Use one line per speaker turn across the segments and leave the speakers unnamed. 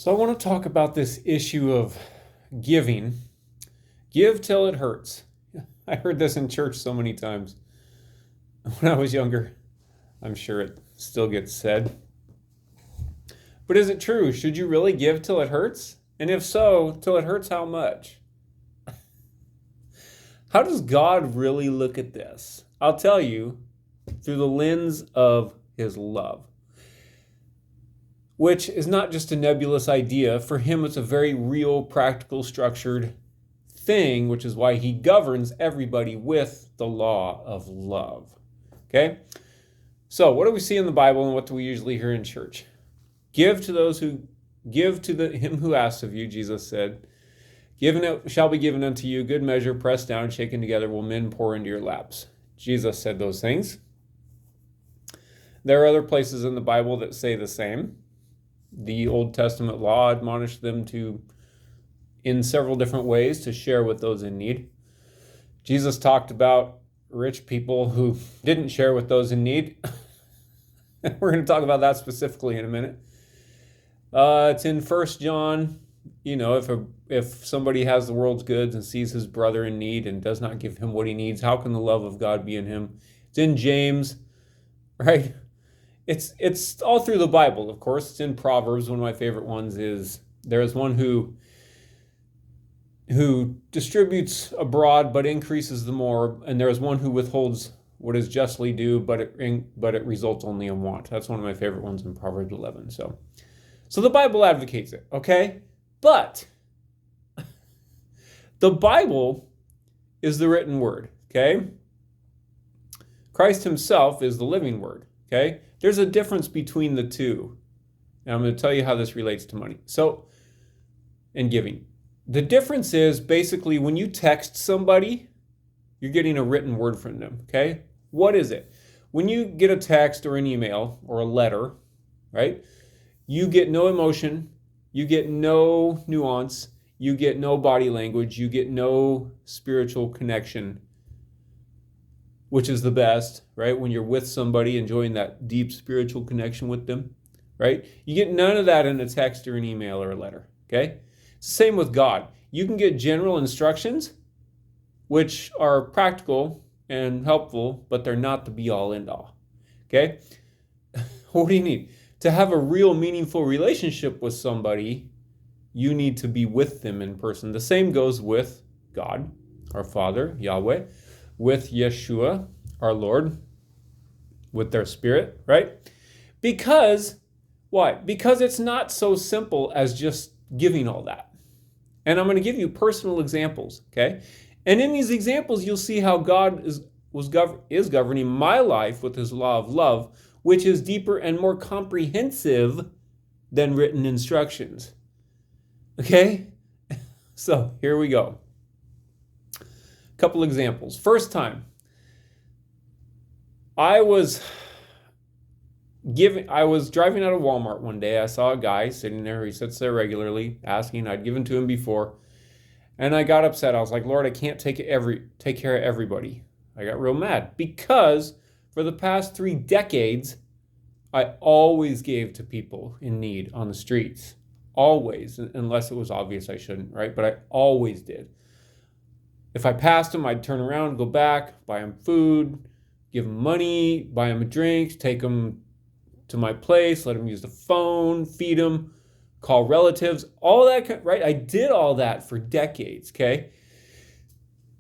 So I want to talk about this issue of giving. Give till it hurts. I heard this in church so many times when I was younger. I'm sure it still gets said. But is it true? Should you really give till it hurts? And if so, till it hurts how much? How does God really look at this? I'll tell you, through the lens of his love, which is not just a nebulous idea. For him, it's a very real, practical, structured thing, which is why he governs everybody with the law of love. Okay? So, what do we see in the Bible and what do we usually hear in church? Give to those who give to him who asks of you, Jesus said. Given it shall be given unto you, good measure, pressed down, shaken together, will men pour into your laps. Jesus said those things. There are other places in the Bible that say the same. The Old Testament law admonished them to, in several different ways, to share with those in need. Jesus talked about rich people who didn't share with those in need. We're going to talk about that specifically in a minute. It's in 1 John. You know, if somebody has the world's goods and sees his brother in need and does not give him what he needs, how can the love of God be in him? It's in James, right? It's all through the Bible, of course. It's in Proverbs. One of my favorite ones is, there is one who distributes abroad but increases the more, and there is one who withholds what is justly due, but it results only in want. That's one of my favorite ones in Proverbs 11. So the Bible advocates it, okay? But the Bible is the written word, okay? Christ himself is the living word, okay? There's a difference between the two. And I'm going to tell you how this relates to money. And giving. The difference is basically when you text somebody, you're getting a written word from them, okay? What is it? When you get a text or an email or a letter, right? You get no emotion, you get no nuance, you get no body language, you get no spiritual connection, which is the best, right? When you're with somebody, enjoying that deep spiritual connection with them, right? You get none of that in a text or an email or a letter, okay? It's the same with God. You can get general instructions, which are practical and helpful, but they're not the be-all, end-all, okay? What do you need? To have a real meaningful relationship with somebody, you need to be with them in person. The same goes with God, our Father, Yahweh, with Yeshua, our Lord, with their Spirit, right? Because, why? Because it's not so simple as just giving all that. And I'm going to give you personal examples, okay? And in these examples, you'll see how God is governing my life with his law of love, which is deeper and more comprehensive than written instructions. Okay? So here we go. A couple examples. First time, I was driving out of Walmart one day. I saw a guy sitting there. He sits there regularly, asking. I'd given to him before. And I got upset. I was like, Lord, I can't take care of everybody. I got real mad because for the past 3 decades, I always gave to people in need on the streets. Always, unless it was obvious I shouldn't, right? But I always did. If I passed them, I'd turn around, go back, buy them food, give them money, buy them a drink, take them to my place, let them use the phone, feed them, call relatives, all that, right? I did all that for decades, okay?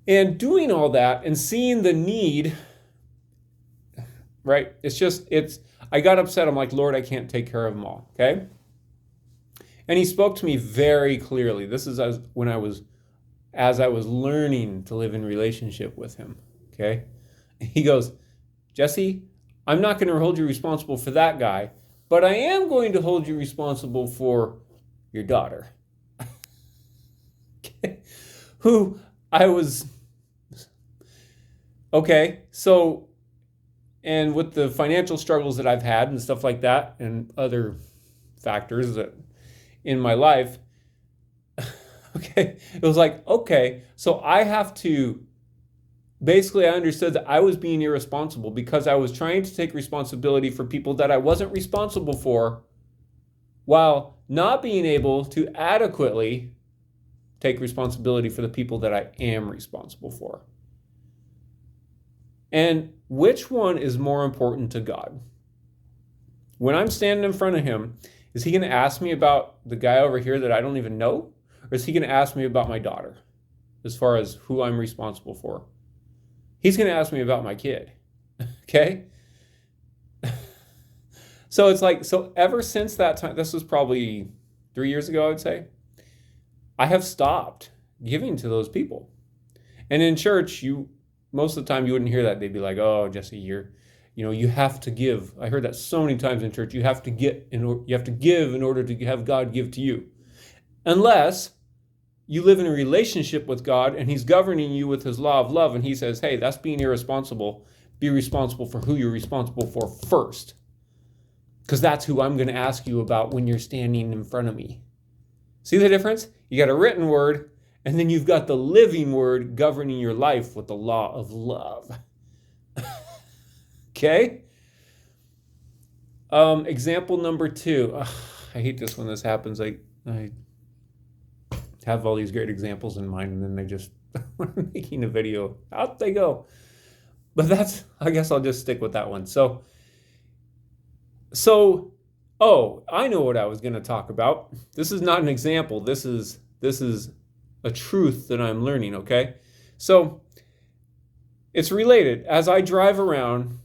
And doing all that and seeing the need, right? I got upset. I'm like, Lord, I can't take care of them all, okay? And he spoke to me very clearly. This is as I was learning to live in relationship with him, okay? He goes, Jesse, I'm not going to hold you responsible for that guy, but I am going to hold you responsible for your daughter. Okay? Who I was, okay, so, and with the financial struggles that I've had and stuff like that and other factors that in my life, okay, it was like, okay, so I have to, basically I understood that I was being irresponsible because I was trying to take responsibility for people that I wasn't responsible for while not being able to adequately take responsibility for the people that I am responsible for. And which one is more important to God? When I'm standing in front of him, is he going to ask me about the guy over here that I don't even know? Or is he going to ask me about my daughter as far as who I'm responsible for? He's going to ask me about my kid. Okay? So it's like, so ever since that time, this was probably 3 years ago, I would say, I have stopped giving to those people. And in church, most of the time you wouldn't hear that. They'd be like, oh, Jesse, you have to give. I heard that so many times in church. You have to give in order to have God give to you. Unless you live in a relationship with God and he's governing you with his law of love and he says, hey, that's being irresponsible. Be responsible for who you're responsible for first. Because that's who I'm going to ask you about when you're standing in front of me. See the difference? You got a written word, and then you've got the living word governing your life with the law of love. Okay? Example number 2. I hate this when this happens. I have all these great examples in mind, and then they just are making a video. Out they go. But I guess I'll just stick with that one. So, I know what I was going to talk about. This is not an example. This is a truth that I'm learning, okay? So, it's related. As I drive around,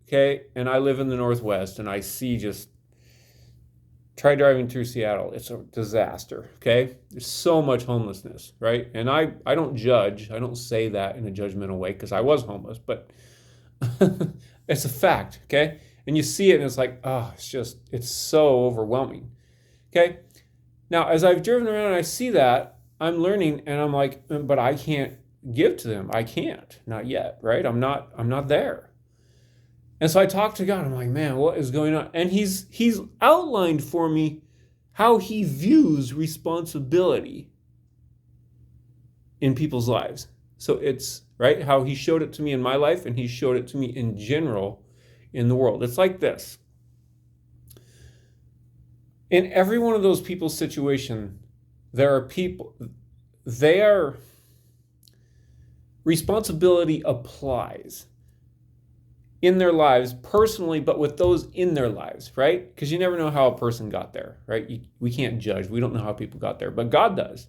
okay, and I live in the Northwest, and I see try driving through Seattle. It's a disaster, okay? There's so much homelessness, right? And I don't judge. I don't say that in a judgmental way because I was homeless, but it's a fact, okay? And you see it and it's like, it's so overwhelming, okay? Now, as I've driven around and I see that, I'm learning and I'm like, but I can't give to them. I can't, not yet, right? I'm not there. And so I talk to God. I'm like, man, what is going on? And he's outlined for me how he views responsibility in people's lives. So it's, right, how he showed it to me in my life and he showed it to me in general in the world. It's like this. In every one of those people's situation, there are people, responsibility applies in their lives personally, but with those in their lives, right? Because you never know how a person got there, right? We can't judge. We don't know how people got there, but God does.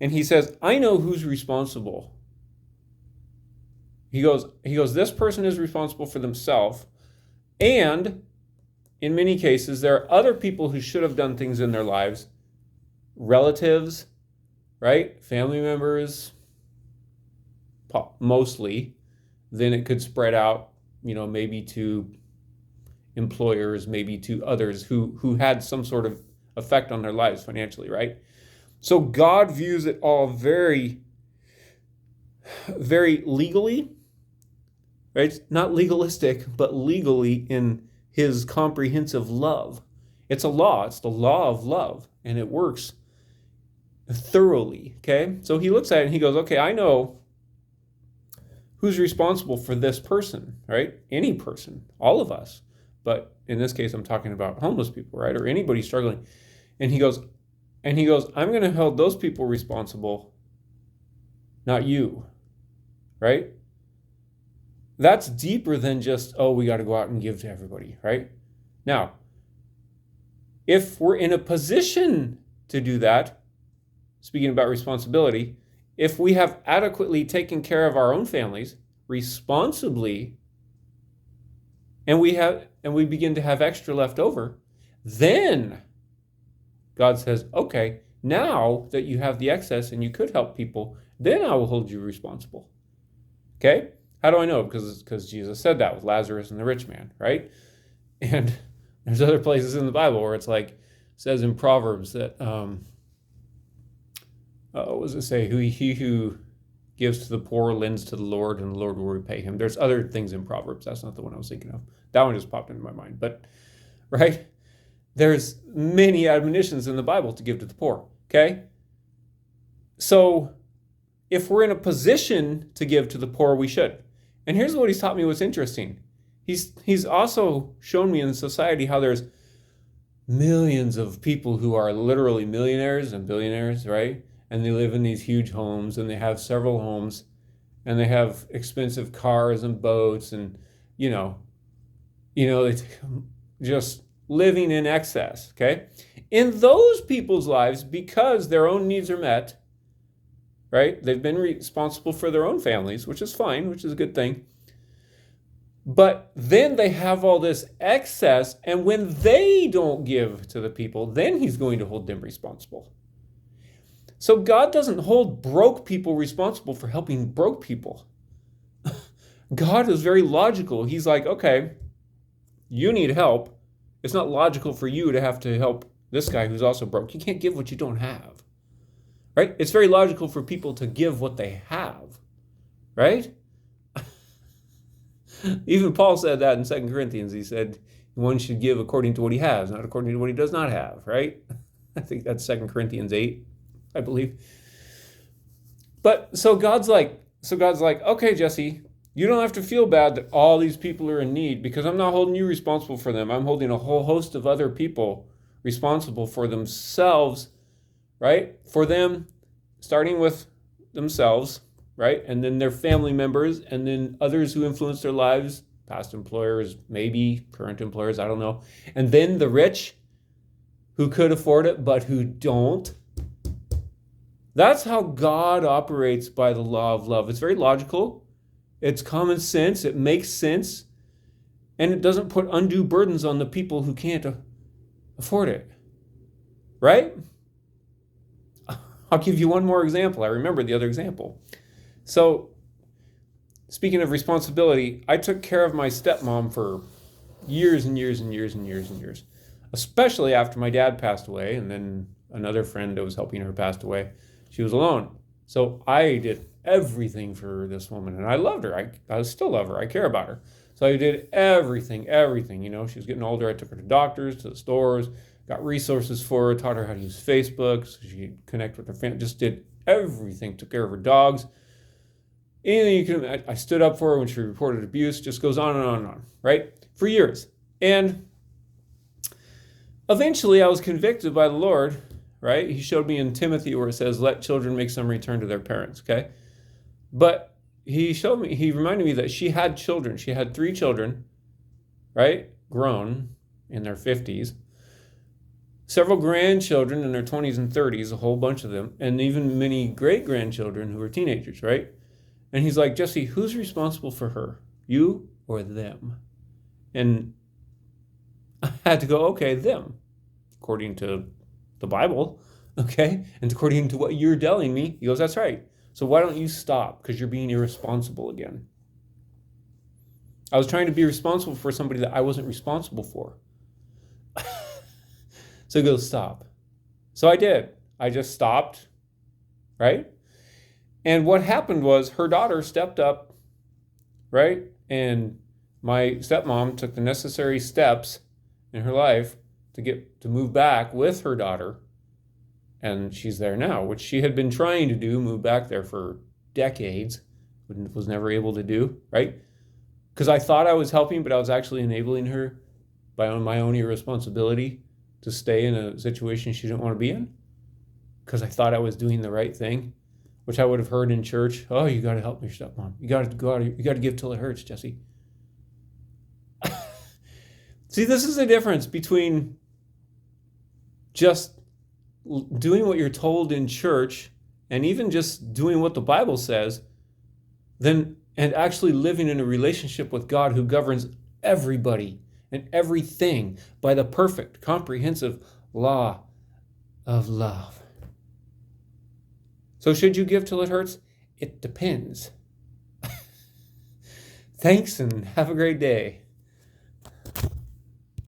And he says, I know who's responsible. He goes, this person is responsible for themselves. And in many cases, there are other people who should have done things in their lives, relatives, right? Family members, mostly. Then it could spread out, maybe to employers, maybe to others who had some sort of effect on their lives financially, right? So God views it all very, very legally, right? Not legalistic, but legally in his comprehensive love. It's a law. It's the law of love, and it works thoroughly, okay? So he looks at it and he goes, okay, I know who's responsible for this person, right? Any person, all of us. But in this case, I'm talking about homeless people, right? Or anybody struggling. And he goes, I'm going to hold those people responsible, not you, right? That's deeper than just, we got to go out and give to everybody, right? Now, if we're in a position to do that, speaking about responsibility, if we have adequately taken care of our own families responsibly, and we begin to have extra left over, then God says, okay, now that you have the excess and you could help people, then I will hold you responsible. Okay? How do I know? Because Jesus said that with Lazarus and the rich man, right? And there's other places in the Bible where it's like, it says in Proverbs that, what does it say? He who gives to the poor lends to the Lord, and the Lord will repay him. There's other things in Proverbs. That's not the one I was thinking of. That one just popped into my mind. But, right? There's many admonitions in the Bible to give to the poor, okay? So, if we're in a position to give to the poor, we should. And here's what he's taught me what's interesting. He's also shown me in society how there's millions of people who are literally millionaires and billionaires, right? And they live in these huge homes, and they have several homes, and they have expensive cars and boats, and you know, it's just living in excess, okay? In those people's lives, because their own needs are met, right? They've been responsible for their own families, which is fine, which is a good thing. But then they have all this excess, and when they don't give to the people, then he's going to hold them responsible. So God doesn't hold broke people responsible for helping broke people. God is very logical. He's like, okay, you need help. It's not logical for you to have to help this guy who's also broke. You can't give what you don't have, right? It's very logical for people to give what they have, right? Even Paul said that in 2 Corinthians. He said one should give according to what he has, not according to what he does not have, right? I think that's 2 Corinthians 8, I believe. But so God's like, okay, Jesse, you don't have to feel bad that all these people are in need, because I'm not holding you responsible for them. I'm holding a whole host of other people responsible for themselves, right? For them, starting with themselves, right? And then their family members, and then others who influence their lives, past employers, maybe current employers, I don't know. And then the rich who could afford it, but who don't. That's how God operates by the law of love. It's very logical. It's common sense. It makes sense. And it doesn't put undue burdens on the people who can't afford it. Right? I'll give you one more example. I remember the other example. So, speaking of responsibility, I took care of my stepmom for years and years and years and years and years, especially after my dad passed away, and then another friend that was helping her passed away. She was alone. So I did everything for this woman, and I loved her. I still love her. I care about her. So I did everything. You know, she was getting older. I took her to doctors, to the stores, got resources for her, taught her how to use Facebook so she could connect with her family, just did everything, took care of her dogs. Anything you can. I stood up for her when she reported abuse, just goes on and on and on, right? For years. And eventually I was convicted by the Lord, right? He showed me in Timothy where it says, let children make some return to their parents, okay? But he reminded me that she had children. She had 3 children, right? Grown in their 50s. Several grandchildren in their 20s and 30s, a whole bunch of them, and even many great-grandchildren who were teenagers, right? And he's like, Jesse, who's responsible for her? You or them? And I had to go, okay, them, according to the Bible, okay? And according to what you're telling me, he goes, that's right. So why don't you stop? Because you're being irresponsible again. I was trying to be responsible for somebody that I wasn't responsible for. So he goes, stop. So I did. I just stopped, right? And what happened was her daughter stepped up, right? And my stepmom took the necessary steps in her life to move back with her daughter. And she's there now, which she had been trying to do, move back there for decades, but was never able to do, right? Because I thought I was helping, but I was actually enabling her by my own irresponsibility to stay in a situation she didn't want to be in. Because I thought I was doing the right thing, which I would have heard in church. Oh, you got to help your stepmom. You got to go out. You got to give till it hurts, Jesse. See, this is the difference between just doing what you're told in church and even just doing what the Bible says, and actually living in a relationship with God who governs everybody and everything by the perfect, comprehensive law of love. So should you give till it hurts? It depends. Thanks, and have a great day.